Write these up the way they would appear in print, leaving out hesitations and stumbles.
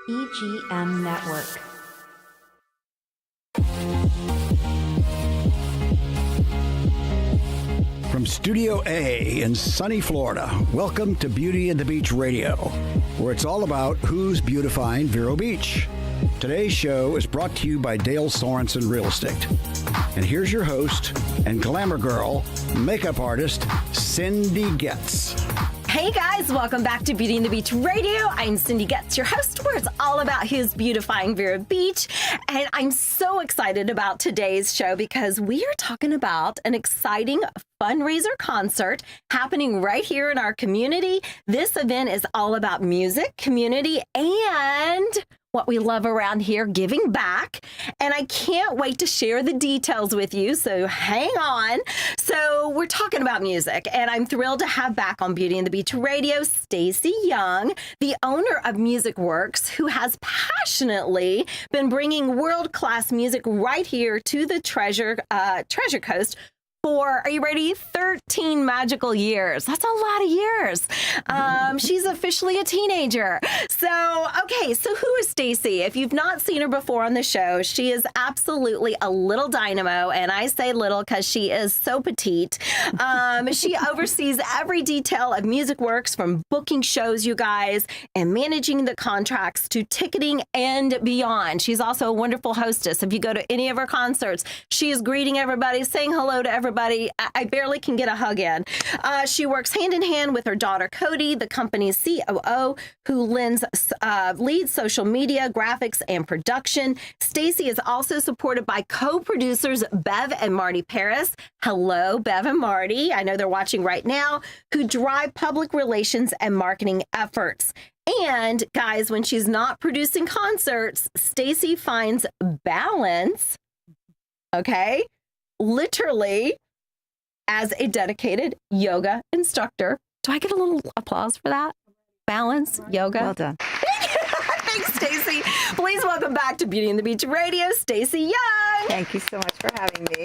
EGM Network. From Studio A in sunny Florida, welcome to Beauty and the Beach Radio, where it's all about who's beautifying Vero Beach. Today's show is brought to you by Dale Sorensen Real Estate. And here's your host and glamour girl, makeup artist, Cindy Getz. Hey guys, welcome back to Beauty and the Beach Radio. I'm Cindy Getz, your host, where it's all about who's beautifying Vero Beach. And I'm so excited about today's show because we are talking about an exciting fundraiser concert happening right here in our community. This event is all about music, community, and what we love around here, giving back. And I can't wait to share the details with you, so hang on. So we're talking about music, and I'm thrilled to have back on Beauty and the Beach Radio, Stacey Young, the owner of Music Works, who has passionately been bringing world-class music right here to the Treasure Coast for, are you ready? 13 magical years. That's a lot of years. She's officially a teenager. So, okay, so who is Stacey? If you've not seen her before on the show, she is absolutely a little dynamo, and I say little because she is so petite. She oversees every detail of Music Works, from booking shows, you guys, and managing the contracts to ticketing and beyond. She's also a wonderful hostess. If you go to any of her concerts, she is greeting everybody, saying hello to everybody. I barely can get a hug in. She works hand in hand with her daughter, Cody, the company's COO, who leads social media, graphics, and production. Stacey is also supported by co-producers Bev and Marty Paris. Hello, Bev and Marty. I know they're watching right now, who drive public relations and marketing efforts. And guys, when she's not producing concerts, Stacey finds balance, okay, literally, as a dedicated yoga instructor. Do I get a little applause for that? Balance, yoga. Well done. Thanks, Stacey. Please welcome back to Beauty and the Beach Radio, Stacey Young. Thank you so much for having me.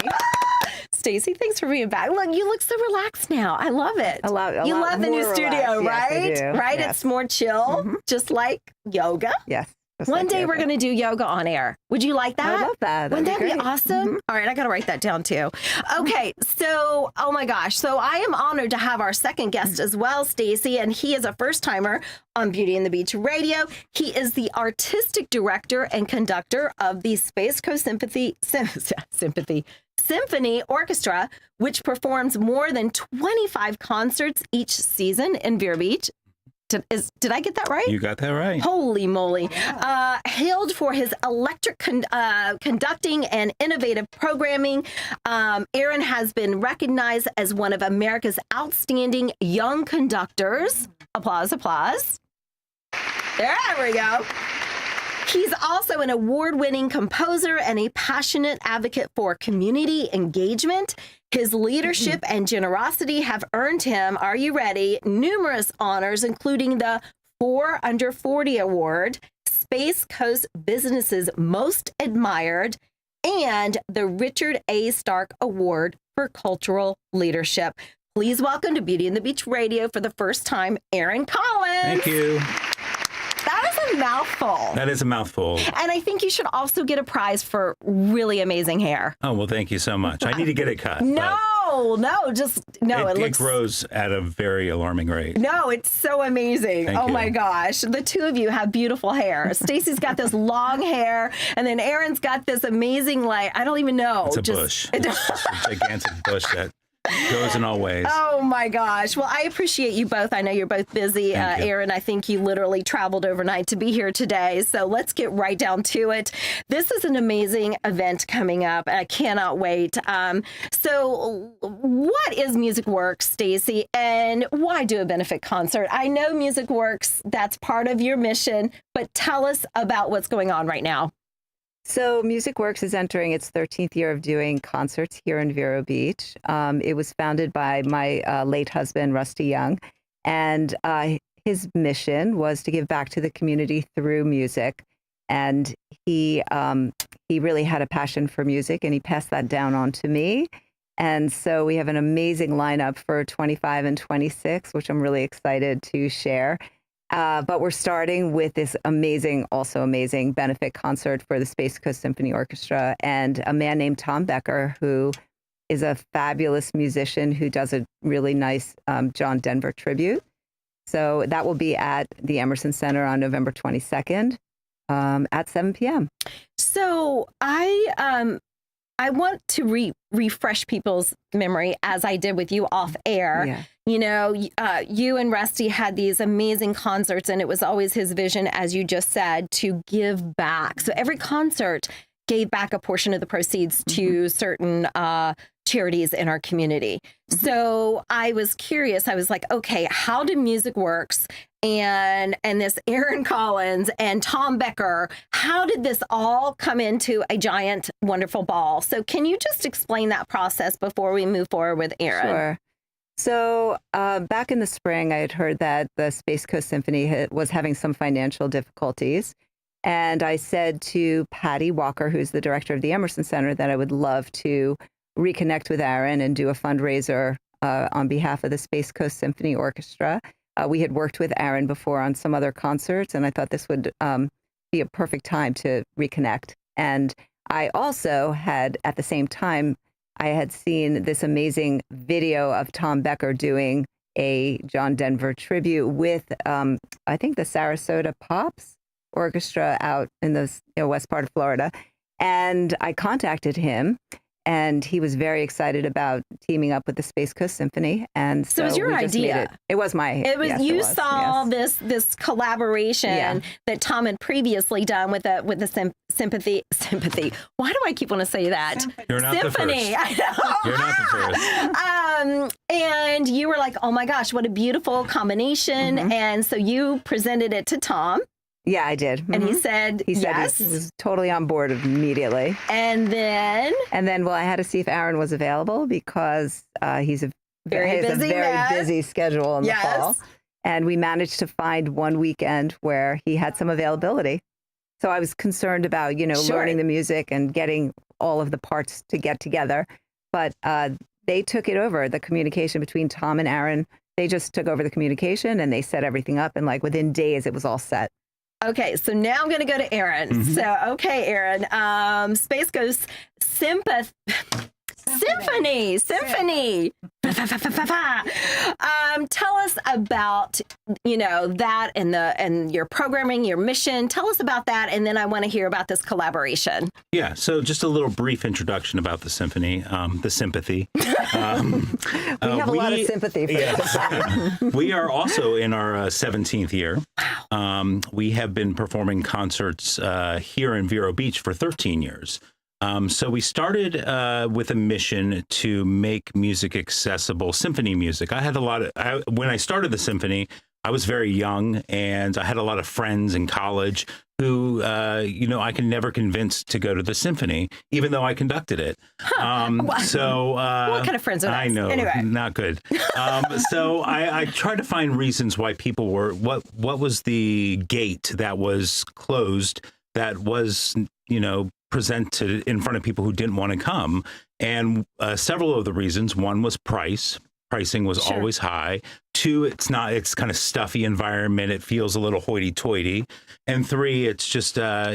Stacey, thanks for being back. Look, you look so relaxed now. I love it. You love the new studio, right? Yes, I do. Right? Yes. It's more chill, just like yoga. Yes. One day we're going to do yoga on air. Would you like that? I love that. Wouldn't that be awesome? All right, I got to write that down too. Okay, so, oh my gosh. So I am honored to have our second guest as well, Stacey, and he is a first-timer on Beauty and the Beach Radio. He is the artistic director and conductor of the Space Coast Symphony Orchestra, which performs more than 25 concerts each season in Vero Beach. Did I get that right? You got that right. Holy moly. Hailed for his electric conducting and innovative programming, Aaron has been recognized as one of America's outstanding young conductors. Applause, applause. There we go. He's also an award-winning composer and a passionate advocate for community engagement. His leadership and generosity have earned him, are you ready, numerous honors, including the 4 Under 40 Award, Space Coast Business's Most Admired, and the Richard A. Stark Award for Cultural Leadership. Please welcome to Beauty and the Beach Radio for the first time, Aaron Collins. Thank you. That was a mouthful. That is a mouthful. And I think you should also get a prize for really amazing hair. Oh, well, thank you so much. I need to get it cut. It grows at a very alarming rate. No, it's so amazing. Thank you. My gosh. The two of you have beautiful hair. Stacey's got this long hair, and then Aaron's got this amazing, I don't even know. It's a bush. It's just a gigantic bush that goes in all ways. Oh my gosh. Well, I appreciate you both. I know you're both busy. Aaron, I think you literally traveled overnight to be here today. So let's get right down to it. This is an amazing event coming up. I cannot wait. So what is Music Works, Stacey, and why do a benefit concert? I know Music Works, that's part of your mission, but tell us about what's going on right now. So Music Works is entering its 13th year of doing concerts here in Vero Beach. It was founded by my late husband, Rusty Young, and his mission was to give back to the community through music. And he really had a passion for music, and he passed that down on to me. And so we have an amazing lineup for 25 and 26, which I'm really excited to share. But we're starting with this also amazing benefit concert for the Space Coast Symphony Orchestra and a man named Tom Becker, who is a fabulous musician who does a really nice John Denver tribute. So that will be at the Emerson Center on November 22nd at 7 p.m. So I want to refresh people's memory, as I did with you off air. Yeah. You know, you and Rusty had these amazing concerts, and it was always his vision, as you just said, to give back. So every concert gave back a portion of the proceeds to certain charities in our community. So I was curious. I was like, okay, how do Music Works and this Aaron Collins and Tom Becker, how did this all come into a giant, wonderful ball? So can you just explain that process before we move forward with Aaron? Sure. So back in the spring, I had heard that the Space Coast Symphony was having some financial difficulties. And I said to Patty Walker, who's the director of the Emerson Center, that I would love to reconnect with Aaron and do a fundraiser on behalf of the Space Coast Symphony Orchestra. We had worked with Aaron before on some other concerts, and I thought this would be a perfect time to reconnect. And I also had, at the same time, I had seen this amazing video of Tom Becker doing a John Denver tribute with, I think, the Sarasota Pops Orchestra out in the west part of Florida. And I contacted him, and he was very excited about teaming up with the Space Coast Symphony. And so it was your idea. It was my. It was. Yes, you saw this collaboration that Tom had previously done with the sympathy. Why do I keep wanting to say that? You're not Symphony. the first. You're not the first. And you were like, oh my gosh, what a beautiful combination. And so you presented it to Tom. Yeah, I did. And he said yes. He was totally on board immediately. And then, well, I had to see if Aaron was available because he's a very busy schedule in the fall. And we managed to find one weekend where he had some availability. So I was concerned about, learning the music and getting all of the parts to get together. But they took it over, the communication between Tom and Aaron. They just took over the communication and they set everything up. And within days, it was all set. Okay, so now I'm going to go to Aaron. So, okay, Aaron, Space Coast Symphony. Tell us about, that and your programming, your mission. Tell us about that, and then I want to hear about this collaboration. Yeah, so just a little brief introduction about the symphony, the sympathy. We have a lot of sympathy for this. We are also in our 17th year. We have been performing concerts here in Vero Beach for 13 years. So we started with a mission to make music accessible, symphony music. I had when I started the symphony, I was very young, and I had a lot of friends in college who, I could never convince to go to the symphony, even though I conducted it. So what kind of friends are those? I know, anyway. Not good. So I tried to find reasons why people were, what was the gate that was closed that was, presented in front of people who didn't want to come. And several of the reasons: one was price. Pricing was always high. Two, it's kind of stuffy environment. It feels a little hoity-toity. And three, it's just not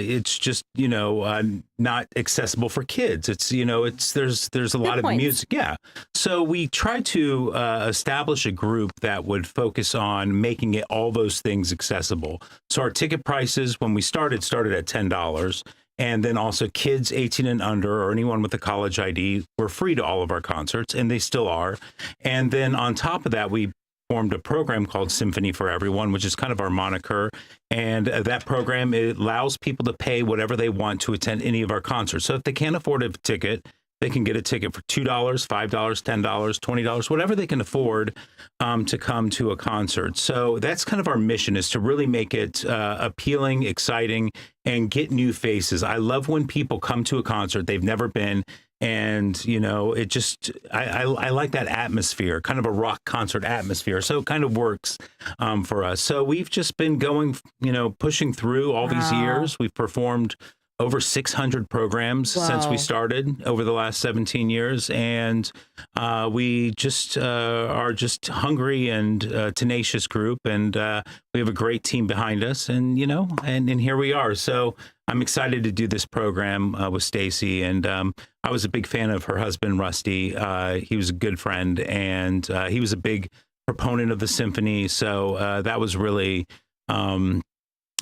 accessible for kids. There's a lot of music. Yeah. So we tried to establish a group that would focus on making it all those things accessible. So our ticket prices, when we started at $10. And then also kids 18 and under, or anyone with a college ID, were free to all of our concerts, and they still are. And then on top of that, we formed a program called Symphony for Everyone, which is kind of our moniker. And that program, it allows people to pay whatever they want to attend any of our concerts. So if they can't afford a ticket, they can get a ticket for $2, $5, $10, $20, whatever they can afford to come to a concert. So that's kind of our mission, is to really make it appealing, exciting, and get new faces. I love when people come to a concert they've never been, and it just I like that atmosphere, kind of a rock concert atmosphere. So it kind of works for us. So we've just been going, pushing through all these years. We've performed over 600 programs since we started over the last 17 years. And we just are just hungry and tenacious group. And we have a great team behind us. And, you know, and here we are. So I'm excited to do this program with Stacey. And I was a big fan of her husband, Rusty. He was a good friend, and he was a big proponent of the symphony. So that was really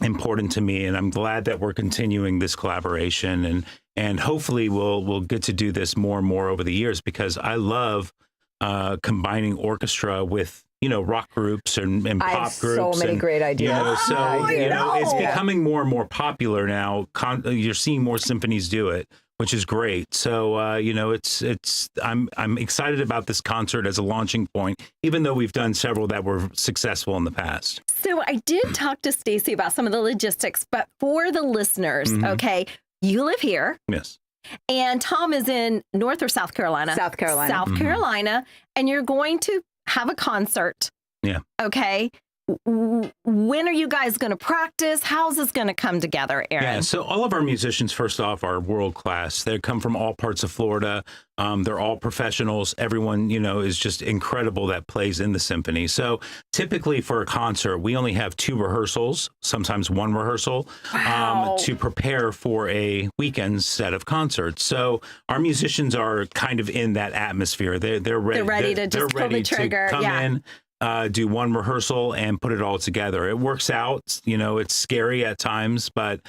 important to me, and I'm glad that we're continuing this collaboration, and hopefully we'll get to do this more and more over the years, because I love combining orchestra with, you know, rock groups and pop groups. So many great ideas. You know, so you know, it's becoming more and more popular now. You're seeing more symphonies do it, which is great. So you know, I'm excited about this concert as a launching point, even though we've done several that were successful in the past. So I did talk to Stacey about some of the logistics, but for the listeners, okay, you live here. Yes. And Tom is in North or South Carolina? South Carolina. South Carolina. And you're going to have a concert. Yeah. Okay. When are you guys going to practice? How's this going to come together, Aaron? Yeah, so all of our musicians, first off, are world class. They come from all parts of Florida. They're all professionals. Everyone, you know, is just incredible that plays in the symphony. So typically for a concert, we only have 2 rehearsals, sometimes 1 rehearsal, to prepare for a weekend set of concerts. So our musicians are kind of in that atmosphere. They're ready. They're ready to just pull the trigger. To come in. Do 1 rehearsal and put it all together. It works out. You know, it's scary at times, but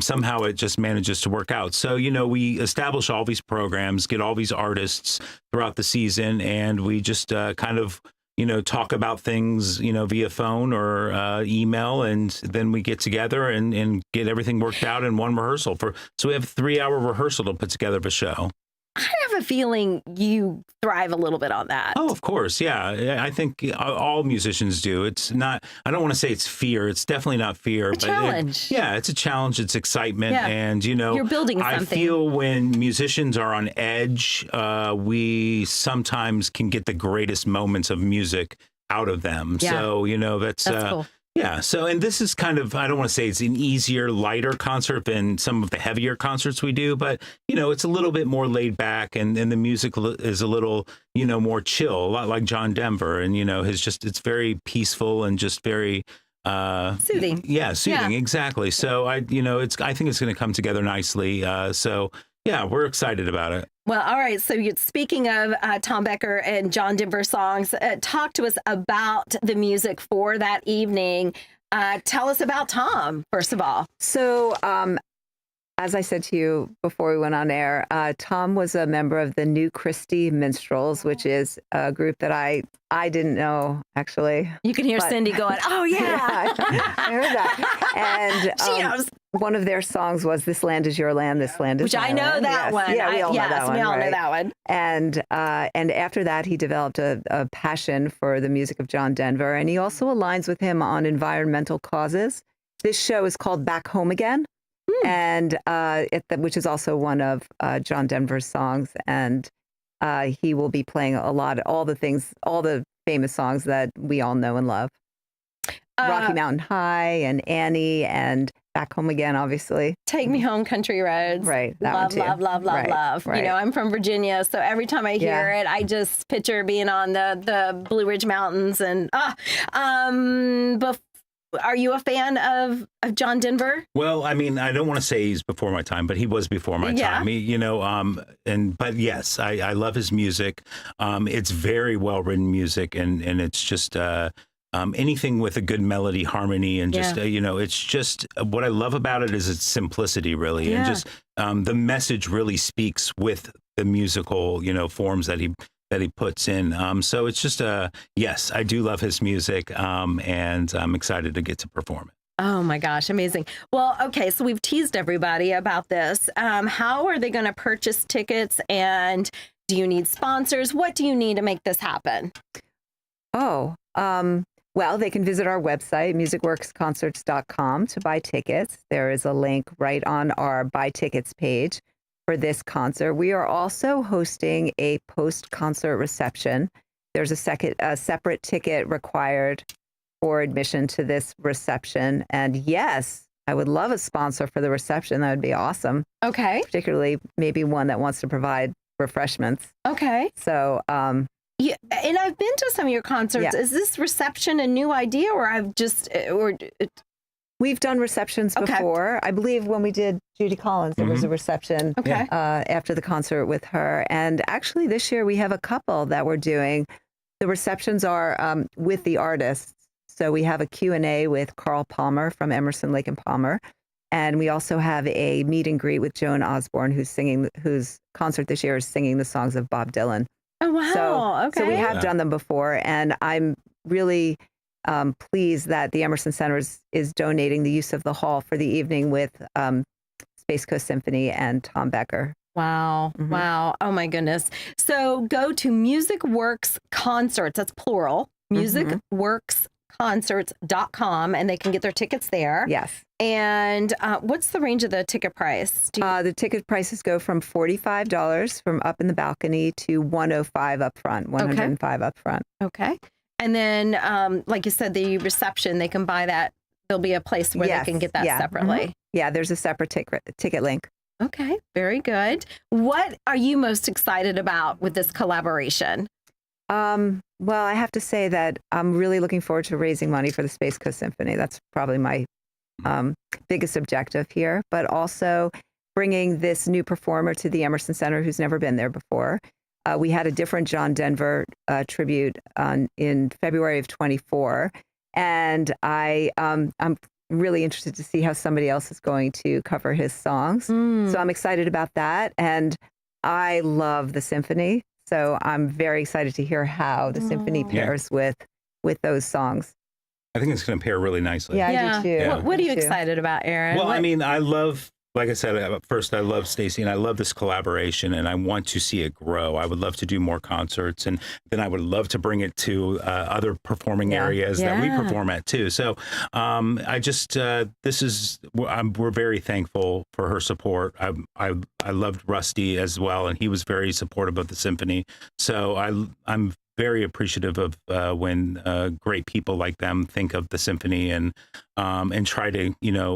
somehow it just manages to work out. So, you know, we establish all these programs, get all these artists throughout the season, and we just kind of, you know, talk about things, you know, via phone or email, and then we get together and get everything worked out in 1 rehearsal. So we have a 3-hour rehearsal to put together a show. I have a feeling you thrive a little bit on that. Oh, of course. Yeah. I think all musicians do. It's not, I don't want to say it's fear. It's definitely not fear. A challenge. It's a challenge. It's excitement. Yeah. And, you know, you're building something. I feel when musicians are on edge, we sometimes can get the greatest moments of music out of them. Yeah. So, you know, that's cool. Yeah. So, and this is kind of, I don't want to say it's an easier, lighter concert than some of the heavier concerts we do, but, you know, it's a little bit more laid back, and the music is a little, you know, more chill, a lot like John Denver. And, you know, it's very peaceful and just very soothing. Yeah, soothing. Yeah. Exactly. So I think it's going to come together nicely. So yeah, we're excited about it. Well, all right. So speaking of Tom Becker and John Denver songs, talk to us about the music for that evening. Tell us about Tom, first of all. So, as I said to you before we went on air, Tom was a member of the New Christie Minstrels, which is a group that I didn't know, actually. You can hear Cindy going, oh, yeah. I heard that. And she knows. One of their songs was "This Land Is Your Land, This Land Is Which My I know Land." that Yes. one. Yeah, we all know that one. We all right? know that one. And after that, he developed a passion for the music of John Denver, and he also aligns with him on environmental causes. This show is called Back Home Again, and which is also one of John Denver's songs, and he will be playing all the famous songs that we all know and love. Rocky Mountain High and Annie and Back Home Again, obviously. Take Me Home, Country Roads. Right. That love, one too. love. Right. You know, I'm from Virginia, so every time I hear it, I just picture being on the Blue Ridge Mountains. And are you a fan of John Denver? Well, I mean, I don't want to say he's before my time, but he was before my time. He, you know, but yes, I love his music. It's very well written music, and it's just anything with a good melody, harmony, and just you know, it's just what I love about it is its simplicity, really, and just the message really speaks with the musical, you know, forms that he puts in. So it's just yes, I do love his music, and I'm excited to get to perform it. Oh my gosh, amazing. Well, okay, so we've teased everybody about this. How are they going to purchase tickets, and do you need sponsors? What do you need to make this happen? Well, they can visit our website, musicworksconcerts.com, to buy tickets. There is a link right on our buy tickets page for this concert. We are also hosting a post-concert reception. There's a separate ticket required for admission to this reception. And yes, I would love a sponsor for the reception. That would be awesome. Okay. Particularly maybe one that wants to provide refreshments. Okay. So, Yeah, and I've been to some of your concerts. Yeah. Is this reception a new idea, or we've done receptions before. I believe when we did Judy Collins, there was a reception Okay. after the concert with her. And actually this year we have a couple that we're doing. The receptions are with the artists. So we have a Q&A with Carl Palmer from Emerson, Lake and Palmer. And we also have a meet and greet with Joan Osborne, whose concert this year is singing the songs of Bob Dylan. Oh, wow. So we have done them before, and I'm really pleased that the Emerson Center is donating the use of the hall for the evening with Space Coast Symphony and Tom Becker. Wow. Wow. Oh, my goodness. So go to Music Works Concerts, that's plural, musicworksconcerts.com, and they can get their tickets there. Yes. And what's the range of the ticket price? The ticket prices go from $45 from up in the balcony to $105 up front, $105 up front. Okay. And then, like you said, the reception, they can buy that. There'll be a place where they can get that separately. Yeah, there's a separate ticket link. Okay, very good. What are you most excited about with this collaboration? Well, I have to say that I'm really looking forward to raising money for the Space Coast Symphony. That's probably my biggest objective here, but also bringing this new performer to the Emerson Center who's never been there before. We had a different John Denver tribute in February of 24, and I'm really interested to see how somebody else is going to cover his songs. So I'm excited about that, and I love the symphony. So I'm very excited to hear how the symphony pairs with those songs. I think it's going to pair really nicely. Yeah, I do too. Yeah. What are you excited about, Aaron? Well, I mean, I love, like I said, first, I love Stacey, and I love this collaboration, and I want to see it grow. I would love to do more concerts, and then I would love to bring it to other performing areas that we perform at too. So I just, we're very thankful for her support. I loved Rusty as well, and he was very supportive of the symphony. So I'm very appreciative of when great people like them think of the symphony and try to,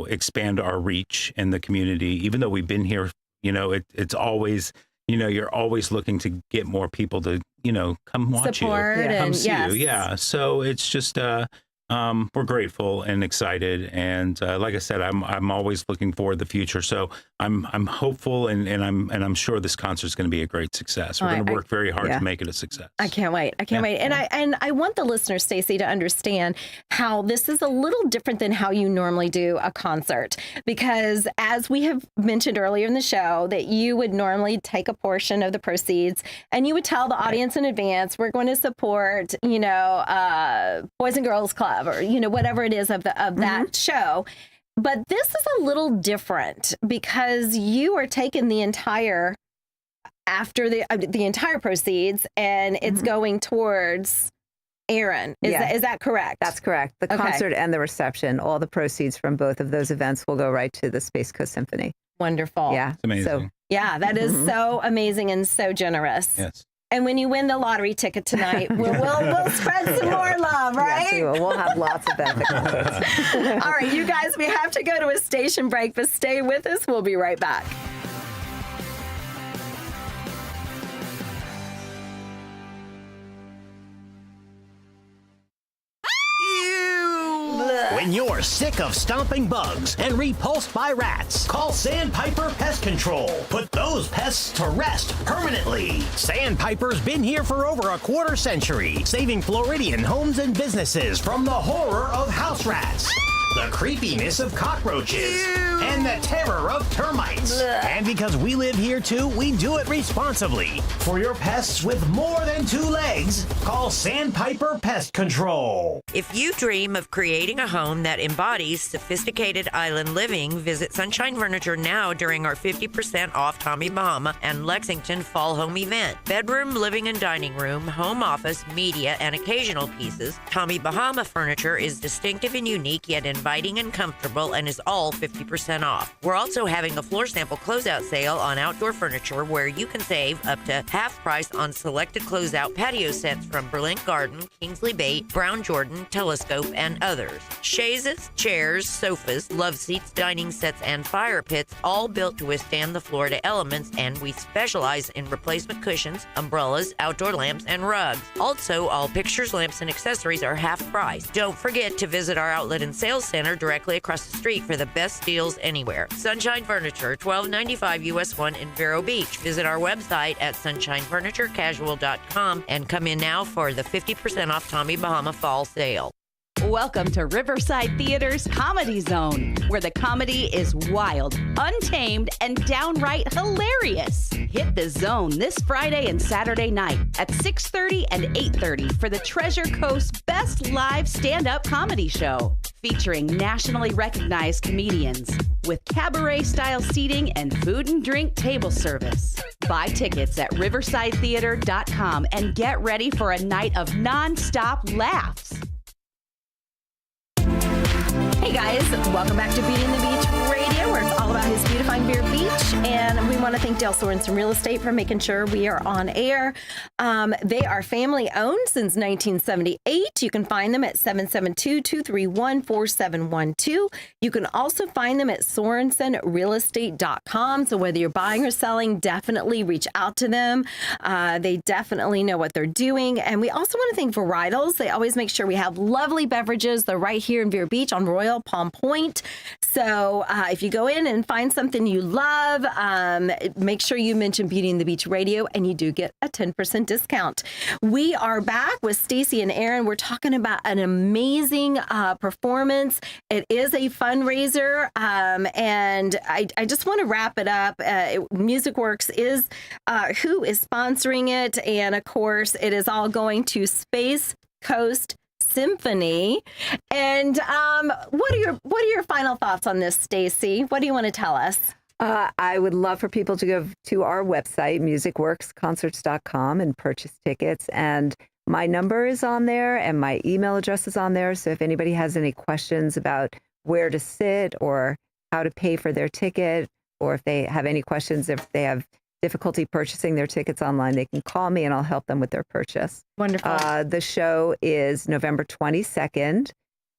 expand our reach in the community. Even though we've been here, it's always, you're always looking to get more people to, come watch Support you, come and see you. Yeah. So it's just, we're grateful and excited, and like I said, I'm always looking forward to the future. So I'm hopeful, and I'm sure this concert is going to be a great success. We're going to work very hard to make it a success. I can't wait. I can't wait. And I want the listeners, Stacey, to understand how this is a little different than how you normally do a concert, because as we have mentioned earlier in the show, that you would normally take a portion of the proceeds and you would tell the audience in advance, we're going to support, Boys and Girls Club, or whatever it is of that show. But this is a little different because you are taking the entire entire proceeds, and it's going towards Aaron. Is that correct? That's correct. The concert and the reception, all the proceeds from both of those events will go right to the Space Coast Symphony. Wonderful. Yeah, it's amazing. So, that is so amazing and so generous. Yes. And when you win the lottery ticket tonight, we'll spread some more love, right? Yes, we'll have lots of benefit concerts. All right, you guys, we have to go to a station break, but stay with us. We'll be right back. When you're sick of stomping bugs and repulsed by rats, call Sandpiper Pest Control. Put those pests to rest permanently. Sandpiper's been here for over a quarter century, saving Floridian homes and businesses from the horror of house rats, the creepiness of cockroaches, and the terror of termites. And because we live here too, we do it responsibly. For your pests with more than 2 legs, call Sandpiper Pest Control. If you dream of creating a home that embodies sophisticated island living, visit Sunshine Furniture now during our 50% off Tommy Bahama and Lexington Fall Home event. Bedroom, living and dining room, home office, media, and occasional pieces, Tommy Bahama Furniture is distinctive and unique, yet inviting inviting and comfortable, and is all 50% off. We're also having a floor sample closeout sale on outdoor furniture where you can save up to half price on selected closeout patio sets from Berlin Garden, Kingsley Bait, Brown Jordan, Telescope, and others. Chaises, chairs, sofas, love seats, dining sets, and fire pits, all built to withstand the Florida elements, and we specialize in replacement cushions, umbrellas, outdoor lamps, and rugs. Also, all pictures, lamps, and accessories are half price. Don't forget to visit our outlet and sales center directly across the street for the best deals anywhere. Sunshine Furniture, 1295 US 1 in Vero Beach. Visit our website at sunshinefurniturecasual.com and come in now for the 50% off Tommy Bahama Fall Sale. Welcome to Riverside Theater's Comedy Zone, where the comedy is wild, untamed, and downright hilarious. Hit the zone this Friday and Saturday night at 6:30 and 8:30 for the Treasure Coast's best live stand-up comedy show, featuring nationally recognized comedians with cabaret-style seating and food and drink table service. Buy tickets at riversidetheater.com and get ready for a night of non-stop laughs. Hey guys, welcome back to Beauty and the Beach Radio, where it's all about his beautifying Vero Beach. And we want to thank Dale Sorensen Real Estate for making sure we are on air. They are family owned since 1978. You can find them at 772-231-4712. You can also find them at sorensenrealestate.com. So whether you're buying or selling, definitely reach out to them. They definitely know what they're doing. And we also want to thank Varietals. They always make sure we have lovely beverages. They're right here in Vero Beach on Royal Palm Point. So if you go in and find something you love, make sure you mention Beauty and the Beach Radio, and you do get a 10% discount. We are back with Stacey and Aaron. We're talking about an amazing performance. It is a fundraiser, and I just want to wrap it up. MusicWorks is who is sponsoring it, and of course, it is all going to Space Coast Symphony. And what are your final thoughts on this, Stacey? What do you want to tell us? I would love for people to go to our website, musicworksconcerts.com, and purchase tickets. And my number is on there and my email address is on there. So if anybody has any questions about where to sit or how to pay for their ticket, or if they have any questions, if they have difficulty purchasing their tickets online, they can call me and I'll help them with their purchase. Wonderful. The show is November 22nd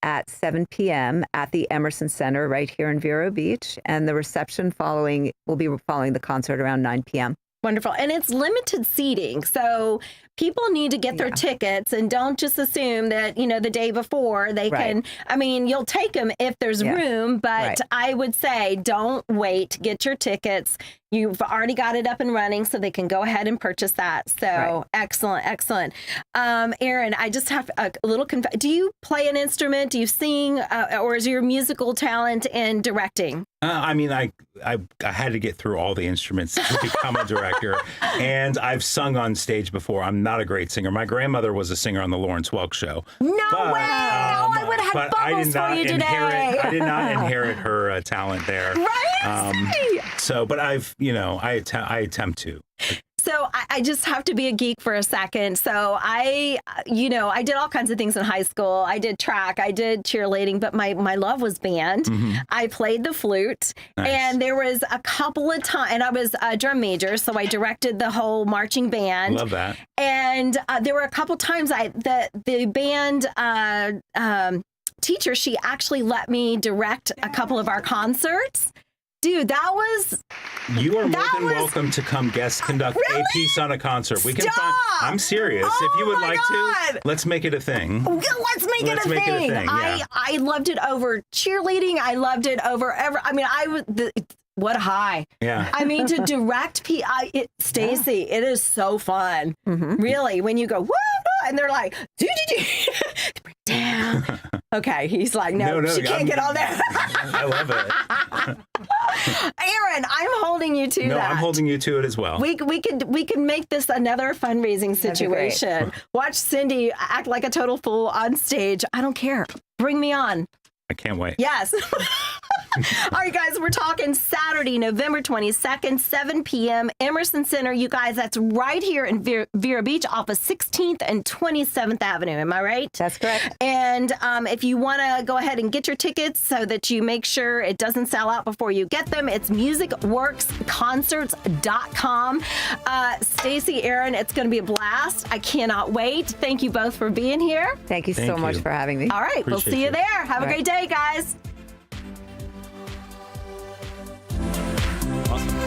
at 7 p.m. at the Emerson Center right here in Vero Beach. And the reception will be following the concert around 9 p.m. Wonderful. And it's limited seating. So people need to get their tickets, and don't just assume that, the day before they can. I mean, you'll take them if there's room, but I would say don't wait. Get your tickets. You've already got it up and running, so they can go ahead and purchase that. So excellent, excellent. Aaron, I just have a little do you play an instrument? Do you sing? Or is your musical talent in directing? I mean, I had to get through all the instruments to become a director, and I've sung on stage before. I'm not a great singer. My grandmother was a singer on the Lawrence Welk Show. No way! I would have had bubbles for you today. I did not inherit her talent there. Right? But I attempt to. So I just have to be a geek for a second. So I did all kinds of things in high school. I did track, I did cheerleading, but my love was band. Mm-hmm. I played the flute. Nice. And there was a couple of times, and I was a drum major, so I directed the whole marching band. Love that. And there were a couple times the band teacher, she actually let me direct a couple of our concerts. Dude, that was... You are more than welcome to come guest conduct a piece on a concert. We can find... I'm serious. If you would like to, let's make it a thing. Let's make it a thing. Yeah. I loved it over cheerleading. I loved it over... what a high. Yeah. I mean, to direct Stacey, it is so fun. Mm-hmm. Really, when you go, woo, and they're like, bring down. Okay, he's like, no, she can't get on there. I love it. Aaron, I'm holding you to that. No, I'm holding you to it as well. We could make this another fundraising situation. Watch Cindy act like a total fool on stage. I don't care. Bring me on. I can't wait. Yes. All right, guys, we're talking Saturday, November 22nd, 7 p.m., Emerson Center. You guys, that's right here in Vero Beach off of 16th and 27th Avenue. Am I right? That's correct. And if you want to go ahead and get your tickets so that you make sure it doesn't sell out before you get them, it's musicworksconcerts.com. Stacey, Aaron, it's going to be a blast. I cannot wait. Thank you both for being here. Thank you so much for having me. All right, we'll see you there. Have a great day, guys. Awesome.